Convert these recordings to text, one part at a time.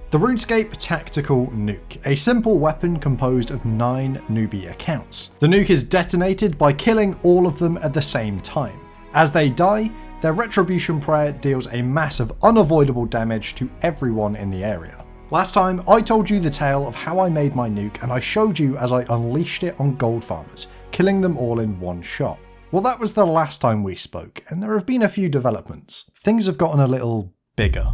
The RuneScape Tactical Nuke, a simple weapon composed of 9 newbie accounts. The nuke is detonated by killing all of them at the same time. As they die, their retribution prayer deals a massive unavoidable damage to everyone in the area. Last time I told you the tale of how I made my nuke, and I showed you as I unleashed it on gold farmers, killing them all in one shot. Well, that was the last time we spoke, and there have been a few developments. Things have gotten a little bigger.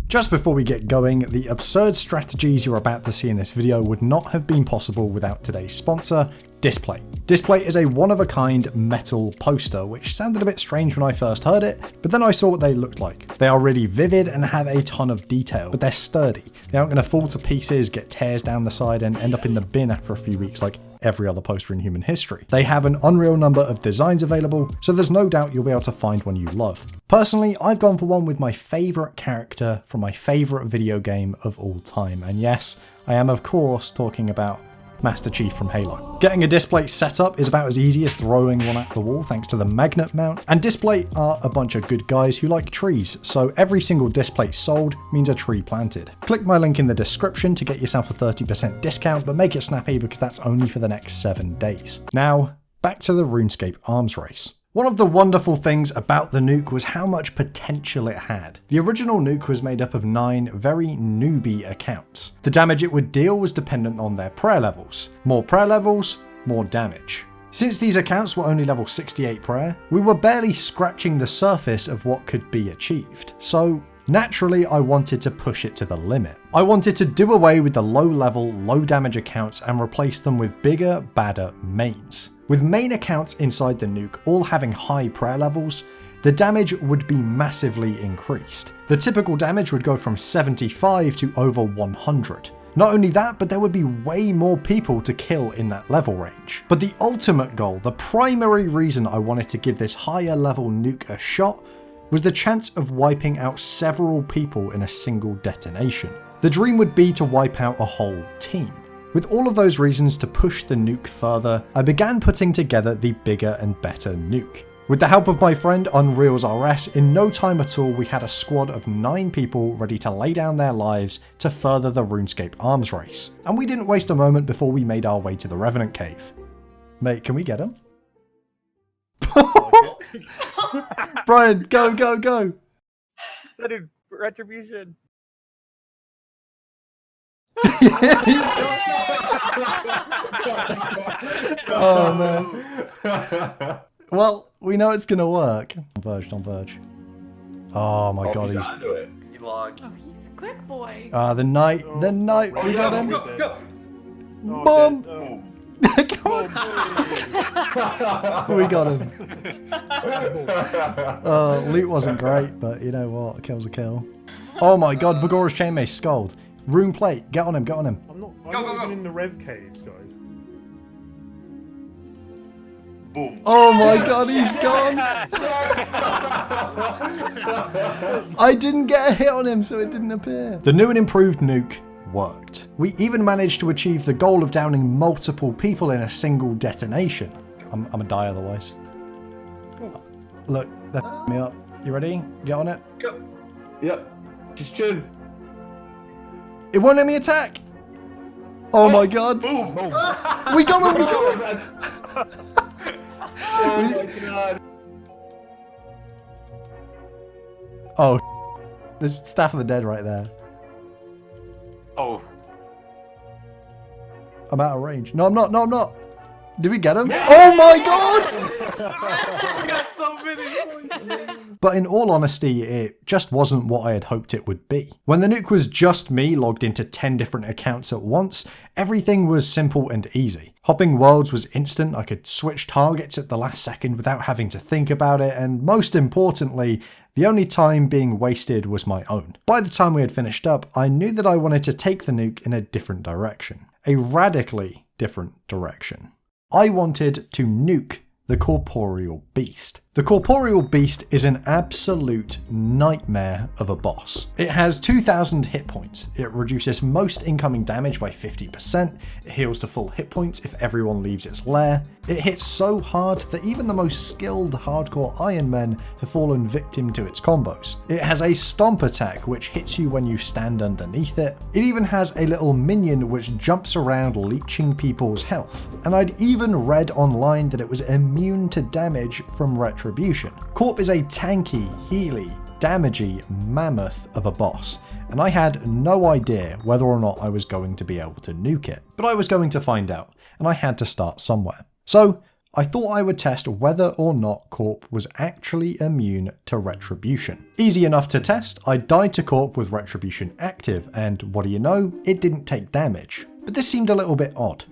Just before we get going, the absurd strategies you're about to see in this video would not have been possible without today's sponsor, Display. Display is a one-of-a-kind metal poster, which sounded a bit strange when I first heard it, but then I saw what they looked like. They are really vivid and have a ton of detail, but they're sturdy. They aren't going to fall to pieces, get tears down the side, and end up in the bin after a few weeks like every other poster in human history. They have an unreal number of designs available, so there's no doubt you'll be able to find one you love. Personally, I've gone for one with my favourite character from my favourite video game of all time, and yes, I am of course talking about Master Chief from Halo. Getting a display set up is about as easy as throwing one at the wall thanks to the magnet mount, and Display are a bunch of good guys who like trees, so every single display sold means a tree planted. Click my link in the description to get yourself a 30% discount, but make it snappy because that's only for the next 7 days. Now, back to the RuneScape arms race. One of the wonderful things about the nuke was how much potential it had. The original nuke was made up of 9 very newbie accounts. The damage it would deal was dependent on their prayer levels. More prayer levels, more damage. Since these accounts were only level 68 prayer, we were barely scratching the surface of what could be achieved. So naturally, I wanted to push it to the limit. I wanted to do away with the low level, low damage accounts and replace them with bigger, badder mains. With main accounts inside the nuke all having high prayer levels, the damage would be massively increased. The typical damage would go from 75 to over 100. Not only that, but there would be way more people to kill in that level range. But the ultimate goal, the primary reason I wanted to give this higher level nuke a shot, was the chance of wiping out several people in a single detonation. The dream would be to wipe out a whole team. With all of those reasons to push the nuke further, I began putting together the bigger and better nuke. With the help of my friend Unreal's RS, in no time at all we had a squad of 9 people ready to lay down their lives to further the RuneScape arms race. And we didn't waste a moment before we made our way to the Revenant Cave. Mate, can we get him? Brian, go, go, go! Send him retribution. Yeah, he's got... Oh man. Well, we know it's gonna work. On verge, on verge. Oh my god, he's... He logged. Oh, he's a quick boy. The knight, we got him. Go. Boom! Boom. Come on. We got him. Loot wasn't great, but you know what? A kill's a kill. Oh my god, Vigora's Chainmace Scold. Rune plate, get on him, get on him. I'm not Go. even in the rev caves, guys. Boom. Oh my god, he's gone! I didn't get a hit on him, so it didn't appear. The new and improved nuke worked. We even managed to achieve the goal of downing multiple people in a single detonation. I'm gonna die otherwise. Look, they're me up. You ready? Get on it. Go. Yep. Just chill. It won't let me attack! Oh my god! Boom. We got him! We got him! Oh my god. Oh, there's Staff of the Dead right there. Oh. I'm out of range. No, I'm not. No, I'm not. Did we get him? Oh my god! We got so many points. But in all honesty, it just wasn't what I had hoped it would be. When the nuke was just me logged into 10 different accounts at once, everything was simple and easy. Hopping worlds was instant, I could switch targets at the last second without having to think about it, and most importantly, the only time being wasted was my own. By the time we had finished up, I knew that I wanted to take the nuke in a different direction. A radically different direction. I wanted to nuke the corporeal beast. The Corporeal Beast is an absolute nightmare of a boss. It has 2,000 hit points, it reduces most incoming damage by 50%, it heals to full hit points if everyone leaves its lair, it hits so hard that even the most skilled hardcore Iron Men have fallen victim to its combos. It has a stomp attack which hits you when you stand underneath it. It even has a little minion which jumps around leeching people's health. And I'd even read online that it was immune to damage from retribution. Corp is a tanky, healy, damagey mammoth of a boss, and I had no idea whether or not I was going to be able to nuke it. But I was going to find out, and I had to start somewhere. So I thought I would test whether or not Corp was actually immune to retribution. Easy enough to test, I died to Corp with retribution active, and what do you know, it didn't take damage. But this seemed a little bit odd.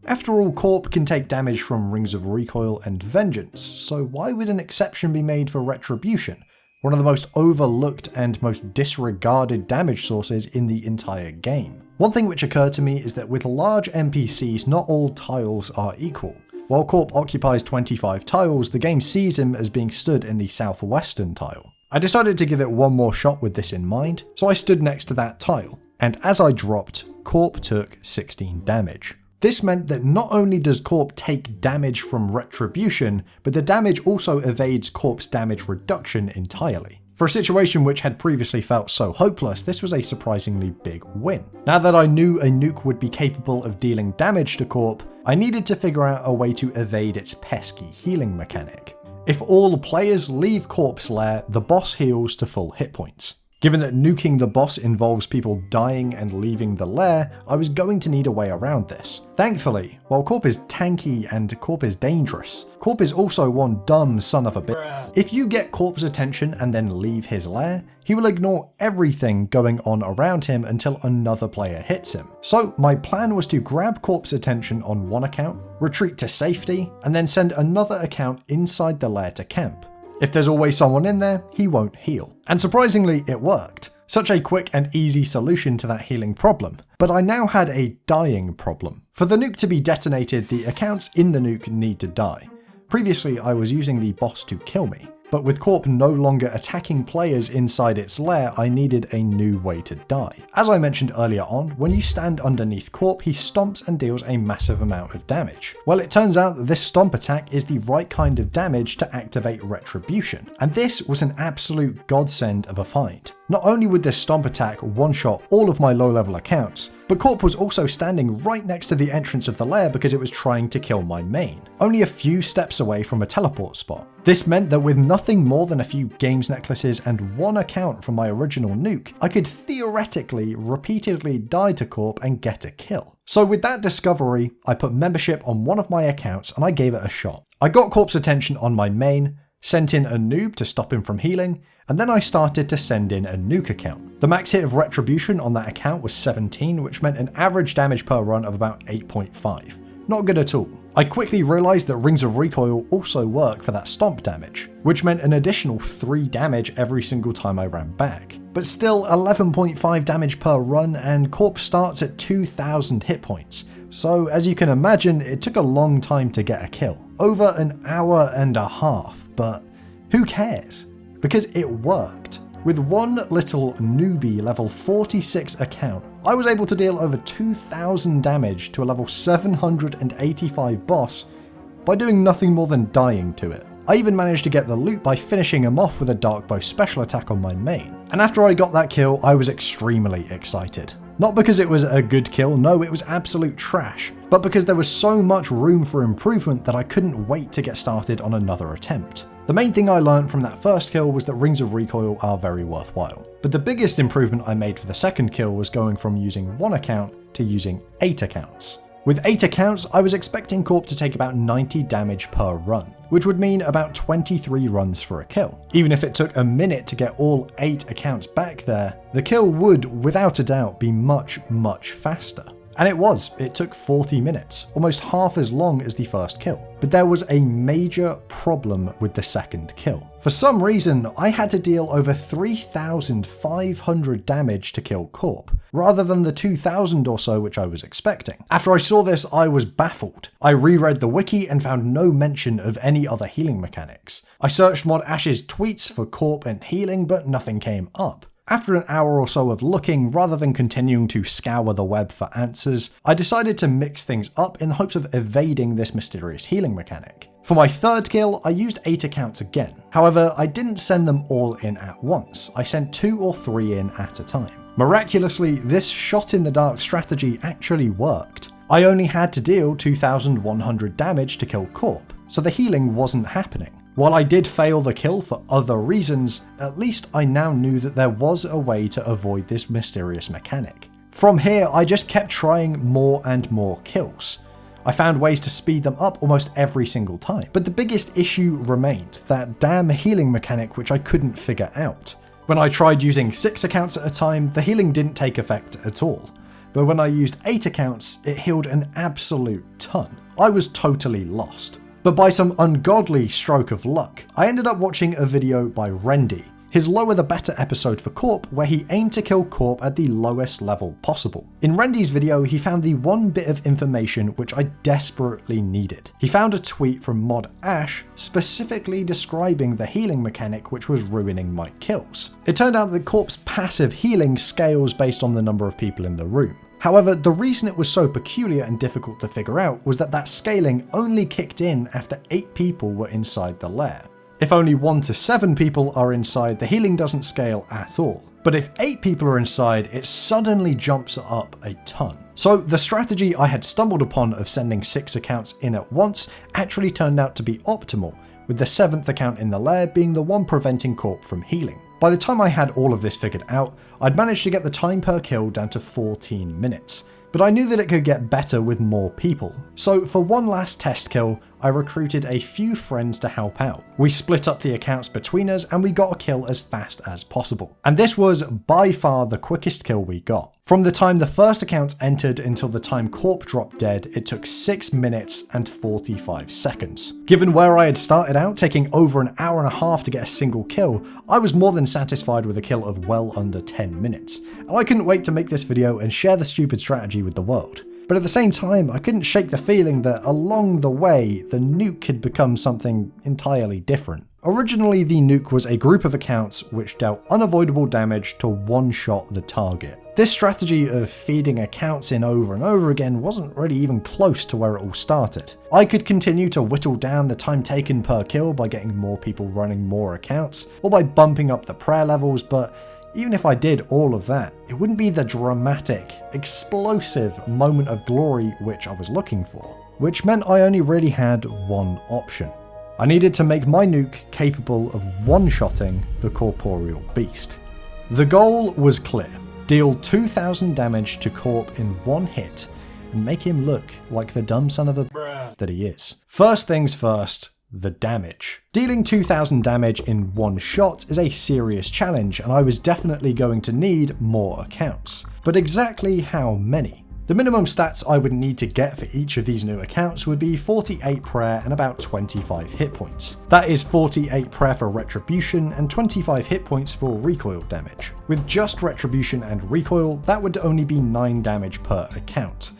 After all, Corp can take damage from Rings of Recoil and Vengeance, so why would an exception be made for retribution? One of the most overlooked and most disregarded damage sources in the entire game. One thing which occurred to me is that with large NPCs, not all tiles are equal. While Corp occupies 25 tiles, the game sees him as being stood in the southwestern tile. I decided to give it one more shot with this in mind, so I stood next to that tile, and as I dropped, Corp took 16 damage. This meant that not only does Corp take damage from retribution, but the damage also evades Corp's damage reduction entirely. For a situation which had previously felt so hopeless, this was a surprisingly big win. Now that I knew a nuke would be capable of dealing damage to Corp, I needed to figure out a way to evade its pesky healing mechanic. If all players leave Corp's lair, the boss heals to full hit points. Given that nuking the boss involves people dying and leaving the lair, I was going to need a way around this. Thankfully, while Corp is tanky and Corp is dangerous, Corp is also one dumb son of a bitch. If you get Corp's attention and then leave his lair, he will ignore everything going on around him until another player hits him. So my plan was to grab Corp's attention on one account, retreat to safety, and then send another account inside the lair to camp. If there's always someone in there, he won't heal. And surprisingly, it worked. Such a quick and easy solution to that healing problem. But I now had a dying problem. For the nuke to be detonated, the accounts in the nuke need to die. Previously, I was using the boss to kill me. But with Corp no longer attacking players inside its lair, I needed a new way to die. As I mentioned earlier on, when you stand underneath Corp, he stomps and deals a massive amount of damage. Well, it turns out that this stomp attack is the right kind of damage to activate retribution, and this was an absolute godsend of a find. Not only would this stomp attack one-shot all of my low-level accounts, but Corp was also standing right next to the entrance of the lair because it was trying to kill my main, only a few steps away from a teleport spot. This meant that with nothing more than a few games necklaces and one account from my original nuke, I could theoretically repeatedly die to Corp and get a kill. So with that discovery, I put membership on one of my accounts and I gave it a shot. I got Corp's attention on my main, sent in a noob to stop him from healing, and then I started to send in a nuke account. The max hit of retribution on that account was 17, which meant an average damage per run of about 8.5. Not good at all. I quickly realised that Rings of Recoil also work for that stomp damage, which meant an additional 3 damage every single time I ran back. But still 11.5 damage per run, and Corp starts at 2,000 hit points. So as you can imagine, it took a long time to get a kill. Over an hour and a half, but who cares? Because it worked. With one little newbie level 46 account, I was able to deal over 2,000 damage to a level 785 boss by doing nothing more than dying to it. I even managed to get the loot by finishing him off with a dark bow special attack on my main. And after I got that kill, I was extremely excited. Not because it was a good kill, no, it was absolute trash, but because there was so much room for improvement that I couldn't wait to get started on another attempt. The main thing I learned from that first kill was that Rings of Recoil are very worthwhile. But the biggest improvement I made for the second kill was going from using one account to using 8 accounts. With 8 accounts, I was expecting Corp to take about 90 damage per run, which would mean about 23 runs for a kill. Even if it took a minute to get all 8 accounts back there, the kill would, without a doubt, be much, much faster. And it took 40 minutes, almost half as long as the first kill. But there was a major problem with the second kill. For some reason, I had to deal over 3,500 damage to kill Corp, rather than the 2,000 or so which I was expecting. After I saw this, I was baffled. I reread the wiki and found no mention of any other healing mechanics. I searched Mod Ash's tweets for Corp and healing, but nothing came up. After an hour or so of looking, rather than continuing to scour the web for answers, I decided to mix things up in the hopes of evading this mysterious healing mechanic. For my third kill, I used 8 accounts again. However, I didn't send them all in at once. I sent 2 or 3 in at a time. Miraculously, this shot in the dark strategy actually worked. I only had to deal 2,100 damage to kill Corp, so the healing wasn't happening. While I did fail the kill for other reasons, at least I now knew that there was a way to avoid this mysterious mechanic. From here, I just kept trying more and more kills. I found ways to speed them up almost every single time. But the biggest issue remained, that damn healing mechanic which I couldn't figure out. When I tried using 6 accounts at a time, the healing didn't take effect at all. But when I used 8 accounts, it healed an absolute ton. I was totally lost. But by some ungodly stroke of luck, I ended up watching a video by Rendy, his lower the better episode for Corp, where he aimed to kill Corp at the lowest level possible. In Rendy's video, he found the one bit of information which I desperately needed. He found a tweet from Mod Ash specifically describing the healing mechanic which was ruining my kills. It turned out that Corp's passive healing scales based on the number of people in the room. However, the reason it was so peculiar and difficult to figure out was that scaling only kicked in after 8 people were inside the lair. If only 1 to 7 people are inside, the healing doesn't scale at all. But if 8 people are inside, it suddenly jumps up a ton. So the strategy I had stumbled upon of sending 6 accounts in at once actually turned out to be optimal, with the 7th account in the lair being the one preventing Corp from healing. By the time I had all of this figured out, I'd managed to get the time per kill down to 14 minutes. But I knew that it could get better with more people. So for one last test kill, I recruited a few friends to help out. We split up the accounts between us and we got a kill as fast as possible. And this was by far the quickest kill we got. From the time the first account entered until the time Corp dropped dead, it took 6 minutes and 45 seconds. Given where I had started out, taking over an hour and a half to get a single kill, I was more than satisfied with a kill of well under 10 minutes. And I couldn't wait to make this video and share the stupid strategy with the world. But at the same time, I couldn't shake the feeling that along the way, the Nuke had become something entirely different. Originally, the Nuke was a group of accounts which dealt unavoidable damage to one-shot the target. This strategy of feeding accounts in over and over again wasn't really even close to where it all started. I could continue to whittle down the time taken per kill by getting more people running more accounts, or by bumping up the prayer levels, but even if I did all of that, it wouldn't be the dramatic, explosive moment of glory which I was looking for, which meant I only really had one option. I needed to make my Nuke capable of one-shotting the corporeal beast. The goal was clear: deal 2,000 damage to Corp in one hit and make him look like the dumb son of a that he is. First things first, the damage. Dealing 2,000 damage in one shot is a serious challenge, and I was definitely going to need more accounts. But exactly how many? The minimum stats I would need to get for each of these new accounts would be 48 prayer and about 25 hit points. That is 48 prayer for retribution and 25 hit points for recoil damage. With just retribution and recoil, that would only be 9 damage per account.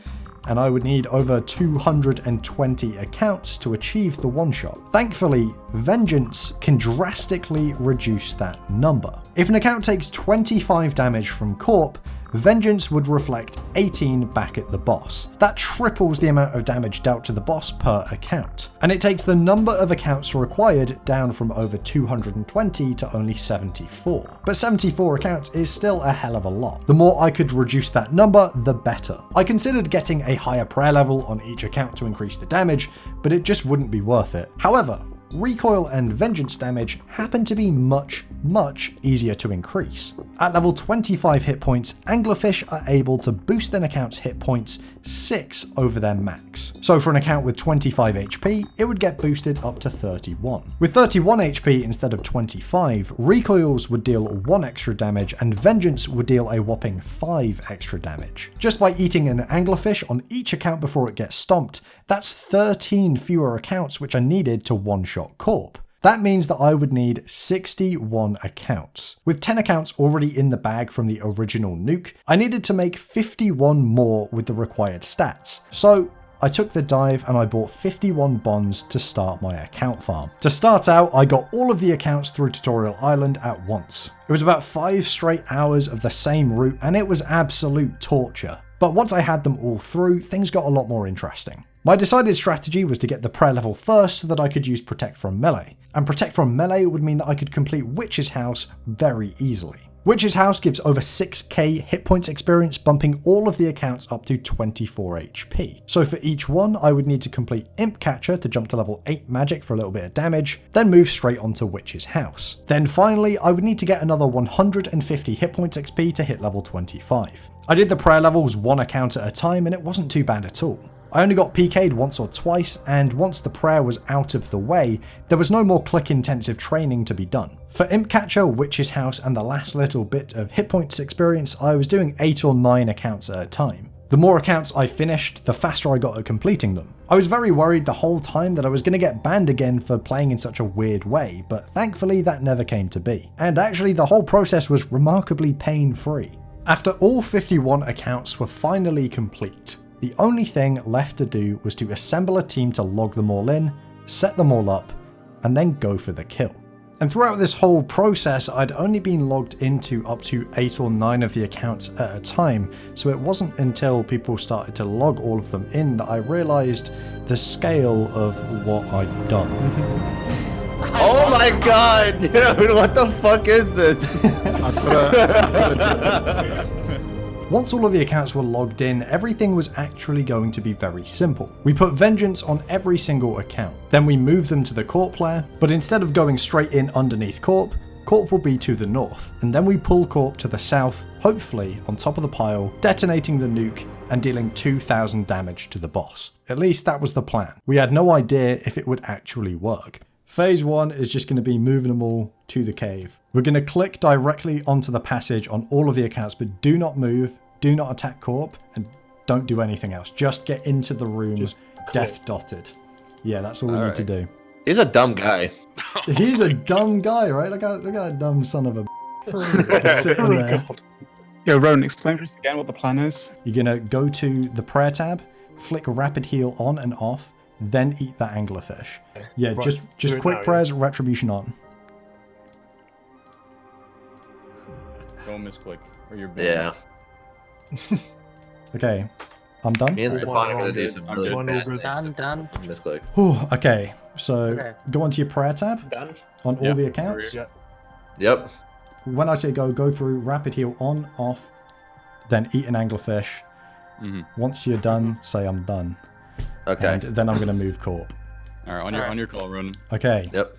And I would need over 220 accounts to achieve the one-shot. Thankfully, Vengeance can drastically reduce that number. If an account takes 25 damage from Corp, Vengeance would reflect 18 back at the boss. That triples the amount of damage dealt to the boss per account. And it takes the number of accounts required down from over 220 to only 74. But 74 accounts is still a hell of a lot. The more I could reduce that number, the better. I considered getting a higher prayer level on each account to increase the damage, but it just wouldn't be worth it. However, recoil and vengeance damage happen to be much easier to increase. At level 25 hit points, anglerfish are able to boost an account's hit points 6 over their max. So for an account with 25 HP, it would get boosted up to 31. With 31 HP instead of 25, recoils would deal 1 extra damage and vengeance would deal a whopping 5 extra damage. Just by eating an anglerfish on each account before it gets stomped, that's 13 fewer accounts which are needed to one-shot Corp. That means that I would need 61 accounts. With 10 accounts already in the bag from the original Nuke, I needed to make 51 more with the required stats. So I took the dive and I bought 51 bonds to start my account farm. To start out, I got all of the accounts through Tutorial Island at once. It was about 5 straight hours of the same route and it was absolute torture. But once I had them all through, things got a lot more interesting. My decided strategy was to get the prayer level first so that I could use Protect from Melee. And Protect from Melee would mean that I could complete Witch's House very easily. Witch's House gives over 6k hit points experience, bumping all of the accounts up to 24 HP. So for each one, I would need to complete Imp Catcher to jump to level 8 magic for a little bit of damage, then move straight onto Witch's House. Then finally, I would need to get another 150 hit points XP to hit level 25. I did the prayer levels one account at a time and it wasn't too bad at all. I only got PK'd once or twice, and once the prayer was out of the way, there was no more click-intensive training to be done. For Imp Catcher, Witch's House, and the last little bit of hit points experience, I was doing 8 or 9 accounts at a time. The more accounts I finished, the faster I got at completing them. I was very worried the whole time that I was going to get banned again for playing in such a weird way, but thankfully that never came to be. And actually the whole process was remarkably pain-free. After all 51 accounts were finally complete, the only thing left to do was to assemble a team to log them all in, set them all up, and then go for the kill. And throughout this whole process, I'd only been logged into up to 8 or 9 of the accounts at a time, so it wasn't until people started to log all of them in that I realised the scale of what I'd done. Oh my god, dude, what the fuck is this? Once all of the accounts were logged in, everything was actually going to be very simple. We put Vengeance on every single account. Then we moved them to the Corp layer, but instead of going straight in underneath Corp, Corp will be to the north. And then we pull Corp to the south, hopefully on top of the pile, detonating the nuke and dealing 2,000 damage to the boss. At least that was the plan. We had no idea if it would actually work. Phase 1 is just going to be moving them all to the cave. We're going to click directly onto the passage on all of the accounts, but do not move, do not attack Corp, and don't do anything else. Just get into the room, death dotted. Yeah, that's all we need to do. He's a dumb guy. He's a dumb guy, right? Look at that dumb son of a just sitting there. Yo, Rowan, explain for us again what the plan is. You're going to go to the prayer tab, flick rapid heal on and off, then eat that anglerfish. Yeah, right, just quick prayers, retribution on. Don't misclick, or you're banned. Yeah. Okay, I'm done. Me and Stefan are gonna do some really bad Done. misclick. Okay, so go onto your prayer tab. Done. On all the accounts. Yep. When I say go through rapid heal on, off, then eat an anglerfish. Once you're done, say I'm done. Okay. And then I'm going to move Corp. All right, on your call, run. Okay. Yep.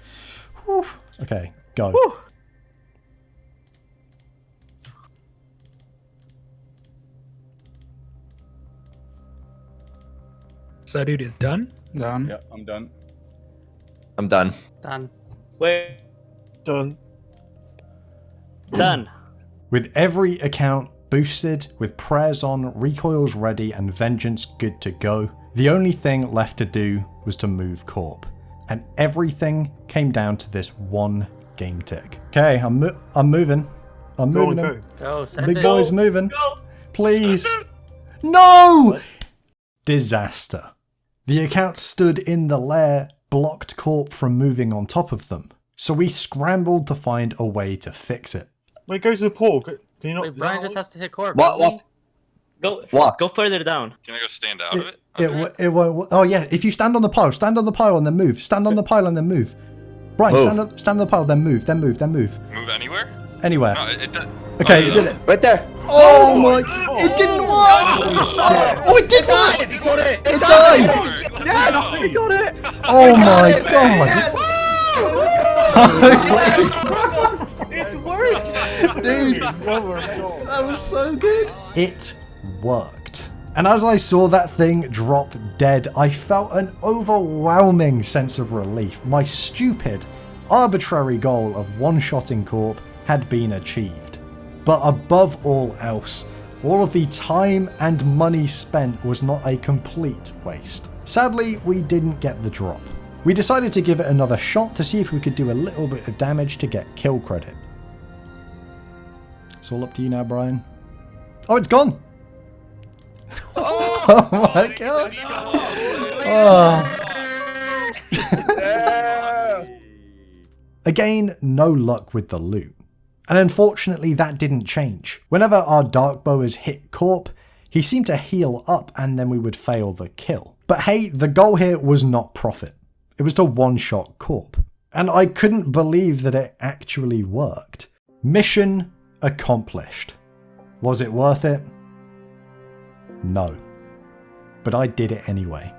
Whew. Okay, go. Whew. So, dude, is done? Done. Yep, I'm done. I'm done. Done. Wait. Done. Done. With every account boosted, with prayers on, recoils ready, and vengeance good to go, the only thing left to do was to move Corp. And everything came down to this one game tick. Okay, I'm moving. I'm moving him. Go, The send big it. boy's moving. Please. No! What? Disaster. The account stood in the lair, blocked Corp from moving on top of them. So we scrambled to find a way to fix it. Wait, go to the pool. Can you not? Wait, Brian just has to hit Corp. What? Go further down. Can I go stand out of it? It won't. Oh yeah, if you stand on the pile and then move. Stand on the pile and then move. Brian, stand on the pile, then move. Move anywhere? Anywhere. No, it does. Okay, it did it. Right there. Oh my! It didn't work. Oh, it did work. It died. Yes, we got it. Oh my god! It worked! Dude, that was so good. It worked. And as I saw that thing drop dead, I felt an overwhelming sense of relief. My stupid, arbitrary goal of one-shotting Corp had been achieved. But above all else, all of the time and money spent was not a complete waste. Sadly, we didn't get the drop. We decided to give it another shot to see if we could do a little bit of damage to get kill credit. It's all up to you now, Brian. Oh, it's gone! Oh my god! Oh. Again, no luck with the loot. And unfortunately that didn't change. Whenever our dark bowers hit Corp, he seemed to heal up and then we would fail the kill. But hey, the goal here was not profit. It was to one-shot Corp. And I couldn't believe that it actually worked. Mission accomplished. Was it worth it? No. But I did it anyway.